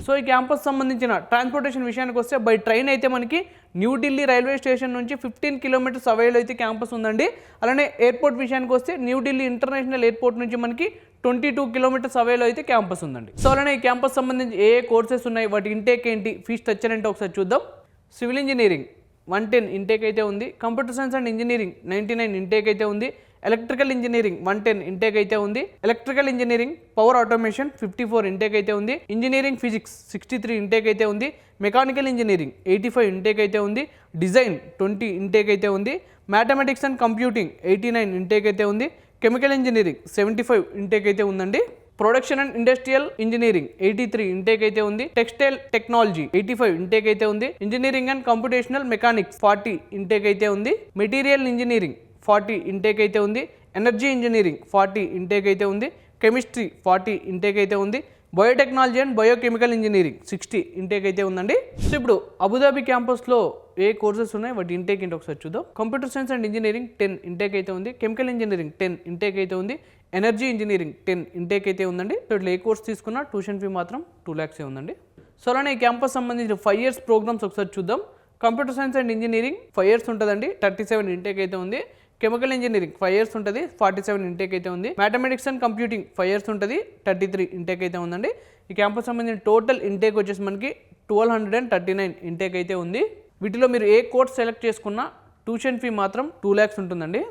So ఈ campus సంబంధించిన transportation విషయానికి వస్తే బై ట్రైన్ అయితే మనకి న్యూఢిల్లీ రైల్వే స్టేషన్ నుంచి 15 కిలోమీటర్స్ అవేలో అయితే క్యాంపస్ ఉందండి. అలానే ఎయిర్పోర్ట్ విషయానికి వస్తే న్యూఢిల్లీ ఇంటర్నేషనల్ ఎయిర్పోర్ట్ నుంచి మనకి 22 కిలోమీటర్స్ అవేలో అయితే క్యాంపస్ ఉందండి. సో అలానే ఈ క్యాంపస్ సంబంధించి ఏ కోర్సెస్ ఉన్నాయి, వాటి ఇంటేక్ ఏంటి, ఫీ స్ట్రక్చర్ ఏంటో ఒకసారి చూద్దాం. సివిల్ ఇంజనీరింగ్ 110 ఇంటేక్ అయితే ఉంది. Computer science and engineering 99 intake అయితే ఉంది. ఎలక్ట్రికల్ ఇంజనీరింగ్ 110 ఇంటేక్ అయితే ఉంది. Electrical engineering power automation 54 intake అయితే ఉంది. ఇంజనీరింగ్ ఫిజిక్స్ 63 ఇంటేక్ అయితే ఉంది. మెకానికల్ ఇంజనీరింగ్ 85 ఇంటేక్ అయితే ఉంది. డిజైన్ 20 ఇంటేక్ అయితే ఉంది. మ్యాథమెటిక్స్ అండ్ కంప్యూటింగ్ 89 ఇంటేక్ అయితే ఉంది. కెమికల్ ఇంజనీరింగ్ 75 ఇంటేక్ అయితే ఉందండి. Production and industrial engineering 83 intake అయితే ఉంది. టెక్స్టైల్ టెక్నాలజీ 85 ఇంటేక్ అయితే ఉంది. Engineering and computational mechanics 40 intake అయితే ఉంది. మెటీరియల్ ఇంజనీరింగ్ 40 ఇంటేక్ అయితే ఉంది. ఎనర్జీ ఇంజనీరింగ్ 40 ఇంటేక్ అయితే ఉంది. కెమిస్ట్రీ 40 ఇంటేక్ అయితే ఉంది. Biotechnology and biochemical engineering 60 intake అయితే ఉందండి. సో ఇప్పుడు అబుదాబి క్యాంపస్లో ఏ కోర్సెస్ ఉన్నాయి, వాటి ఇంటేక్ ఏంటి ఒకసారి చూద్దాం. Computer science and engineering 10 intake అయితే ఉంది. కెమికల్ ఇంజనీరింగ్ 10 ఇంటేక్ అయితే ఉంది. ఎనర్జీ ఇంజనీరింగ్ 10 ఇంటేక్ అయితే ఉందండి. సో ఇట్లా ఏ కోర్స్ తీసుకున్నా ట్యూషన్ ఫీ మాత్రం 2 lakhs ఉందండి. సో అలానే ఈ క్యాంపస్ సంబంధించిన 5 years ప్రోగ్రామ్స్ ఒకసారి చూద్దాం. Computer science and engineering 5 years ఉంటుందండి, 37 ఇంటేక్ అయితే ఉంది. కెమికల్ ఇంజనీరింగ్ 5 years ఉంటుంది, 47 ఇంటేక్ అయితే ఉంది. మ్యాథమెటిక్స్ అండ్ కంప్యూటింగ్ 5 years ఉంటుంది, 33 ఇంటేక్ అయితే ఉందండి. ఈ క్యాంపస్ సంబంధించిన టోటల్ ఇంటేక్ వచ్చేసి మనకి 1239 ఇంటేక్ అయితే ఉంది. వీటిలో మీరు ఏ కోర్స్ సెలెక్ట్ చేసుకున్నా ట్యూషన్ ఫీ మాత్రం 2 lakhs ఉంటుందండి.